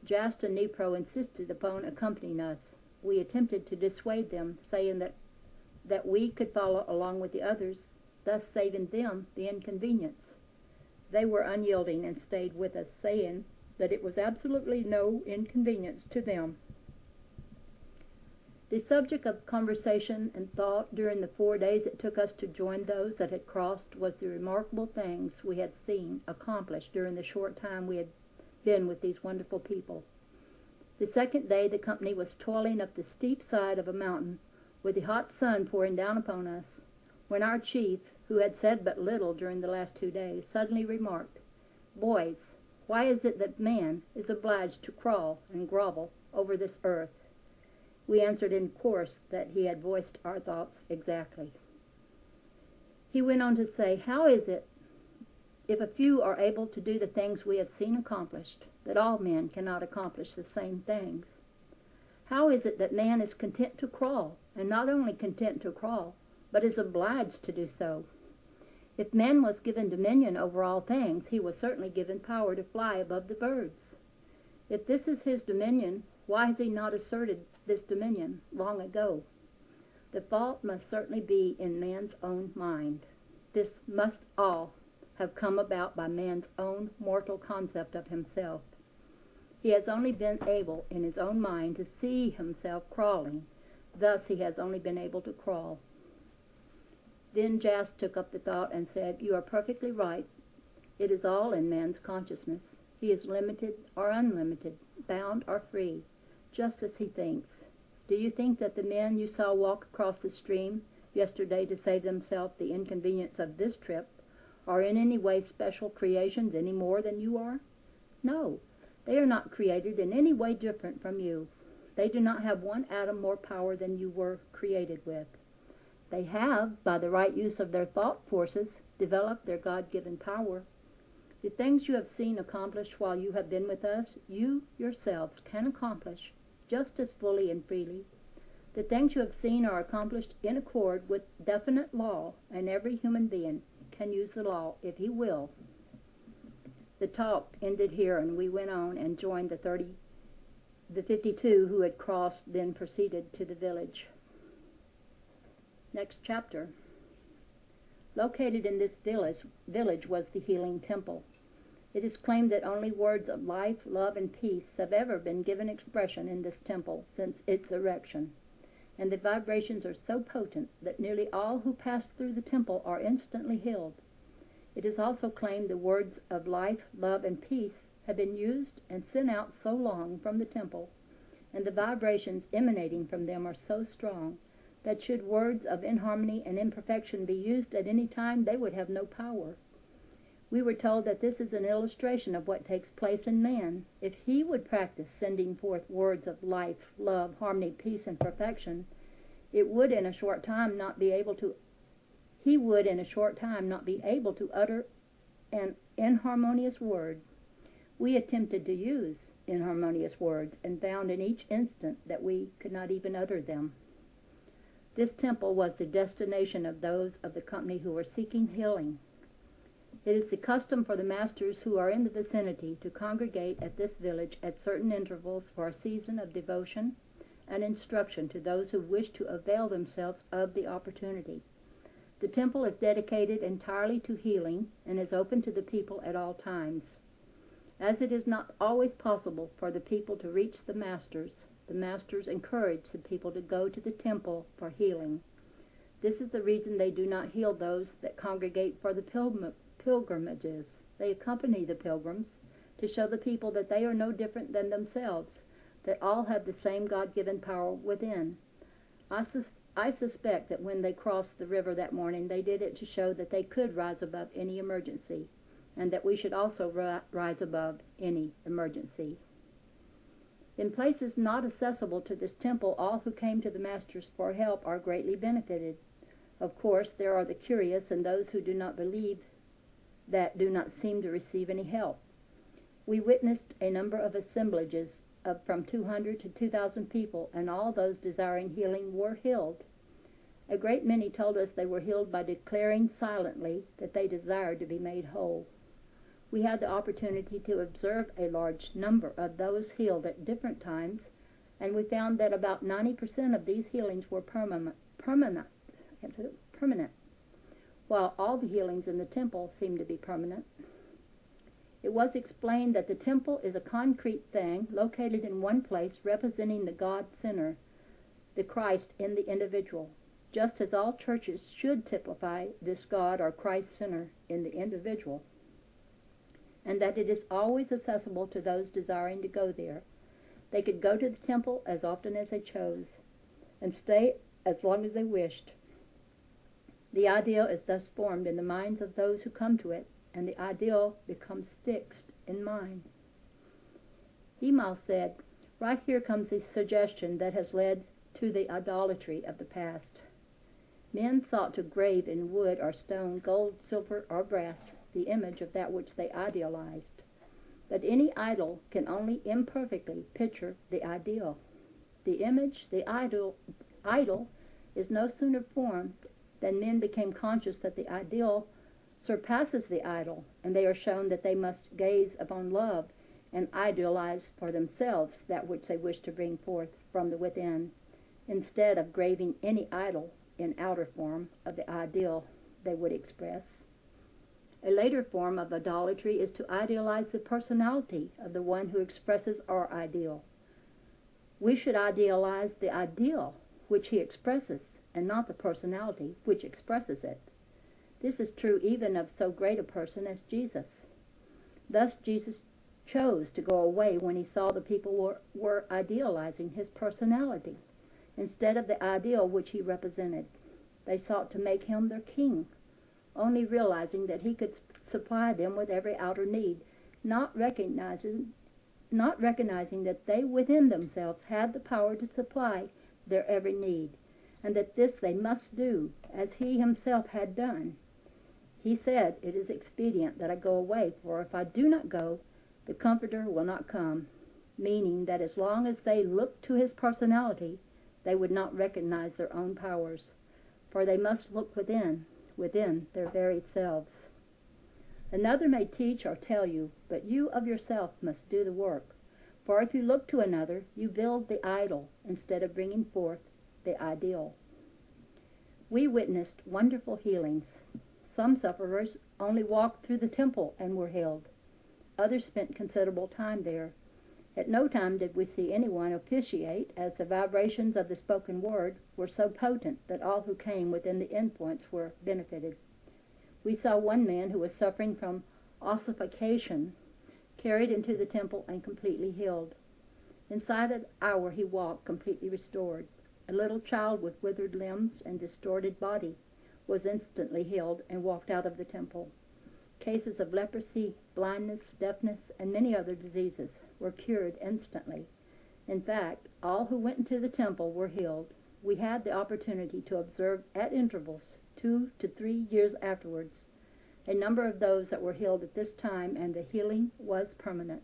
Jast and Nepro insisted upon accompanying us. We attempted to dissuade them, saying that we could follow along with the others, thus saving them the inconvenience. They were unyielding and stayed with us, saying that it was absolutely no inconvenience to them. The subject of conversation and thought during the 4 days it took us to join those that had crossed was the remarkable things we had seen accomplished during the short time we had been with these wonderful people. The second day the company was toiling up the steep side of a mountain with the hot sun pouring down upon us, when our chief, who had said but little during the last 2 days, suddenly remarked, "Boys, why is it that man is obliged to crawl and grovel over this earth?" We answered in course that he had voiced our thoughts exactly. He went on to say, "How is it, if a few are able to do the things we have seen accomplished, that all men cannot accomplish the same things? How is it that man is content to crawl, and not only content to crawl, but is obliged to do so? If man was given dominion over all things, he was certainly given power to fly above the birds. If this is his dominion, why has he not asserted this dominion long ago? The fault must certainly be in man's own mind. This must all have come about by man's own mortal concept of himself. He has only been able in his own mind to see himself crawling. Thus he has only been able to crawl." Then Jas took up the thought and said, "You are perfectly right. It is all in man's consciousness. He is limited or unlimited, bound or free, just as he thinks. Do you think that the men you saw walk across the stream yesterday to save themselves the inconvenience of this trip are in any way special creations any more than you are? No, they are not created in any way different from you. They do not have one atom more power than you were created with. They have, by the right use of their thought forces, developed their God-given power. The things you have seen accomplished while you have been with us, you yourselves can accomplish just as fully and freely. The things you have seen are accomplished in accord with definite law, and every human being can use the law if he will." The talk ended here, and we went on and joined the 52 who had crossed, then proceeded to the village. Next chapter. Located in this village was the Healing Temple. It is claimed that only words of life, love, and peace have ever been given expression in this temple since its erection, and the vibrations are so potent that nearly all who pass through the temple are instantly healed. It is also claimed the words of life, love, and peace have been used and sent out so long from the temple, and the vibrations emanating from them are so strong that should words of inharmony and imperfection be used at any time, they would have no power. We were told that this is an illustration of what takes place in man. If he would practice sending forth words of life, love, harmony, peace, and perfection, he would in a short time not be able to utter an inharmonious word. We attempted to use inharmonious words and found in each instant that we could not even utter them. This temple was the destination of those of the company who were seeking healing. It is the custom for the masters who are in the vicinity to congregate at this village at certain intervals for a season of devotion and instruction to those who wish to avail themselves of the opportunity. The temple is dedicated entirely to healing and is open to the people at all times. As it is not always possible for the people to reach the masters encourage the people to go to the temple for healing. This is the reason they do not heal those that congregate for the pilgrimages. They accompany the pilgrims to show the people that they are no different than themselves, that all have the same God-given power within. I suspect that when they crossed the river that morning, they did it to show that they could rise above any emergency, and that we should also rise above any emergency. In places not accessible to this temple, all who came to the masters for help are greatly benefited. Of course, there are the curious and those who do not believe, that do not seem to receive any help. We witnessed a number of assemblages of from 200 to 2,000 people, and all those desiring healing were healed. A great many told us they were healed by declaring silently that they desired to be made whole. We had the opportunity to observe a large number of those healed at different times, and we found that about 90% of these healings were permanent, while all the healings in the temple seemed to be permanent. It was explained that the temple is a concrete thing located in one place representing the God-Center, the Christ in the individual, just as all churches should typify this God or Christ Center in the individual, and that it is always accessible to those desiring to go there. They could go to the temple as often as they chose, and stay as long as they wished. The ideal is thus formed in the minds of those who come to it, and the ideal becomes fixed in mind. Hemal said, right here comes the suggestion that has led to the idolatry of the past. Men sought to grave in wood or stone, gold, silver, or brass, the image of that which they idealized. But any idol can only imperfectly picture the ideal. The image, the idol is no sooner formed than men became conscious that the ideal surpasses the idol, and they are shown that they must gaze upon love and idealize for themselves that which they wish to bring forth from the within, instead of graving any idol in outer form of the ideal they would express. A later form of idolatry is to idealize the personality of the one who expresses our ideal. We should idealize the ideal which he expresses, and not the personality which expresses it. This is true even of so great a person as Jesus. Thus Jesus chose to go away when he saw the people were idealizing his personality, instead of the ideal which he represented. They sought to make him their king, only realizing that he could supply them with every outer need, not recognizing that they within themselves had the power to supply their every need, and that this they must do as he himself had done. He said, "It is expedient that I go away, for if I do not go, the Comforter will not come," meaning that as long as they looked to his personality, they would not recognize their own powers, for they must look within their very selves. Another may teach or tell you, but you of yourself must do the work. For if you look to another, you build the idol instead of bringing forth the ideal. We witnessed wonderful healings. Some sufferers only walked through the temple and were healed. Others spent considerable time there. At no time did we see anyone officiate, as the vibrations of the spoken word were so potent that all who came within the influence were benefited. We saw one man who was suffering from ossification carried into the temple and completely healed. Inside an hour he walked, completely restored. A little child with withered limbs and distorted body was instantly healed and walked out of the temple. Cases of leprosy, blindness, deafness, and many other diseases were cured instantly. In fact, all who went into the temple were healed. We had the opportunity to observe at intervals 2 to 3 years afterwards a number of those that were healed at this time, and the healing was permanent.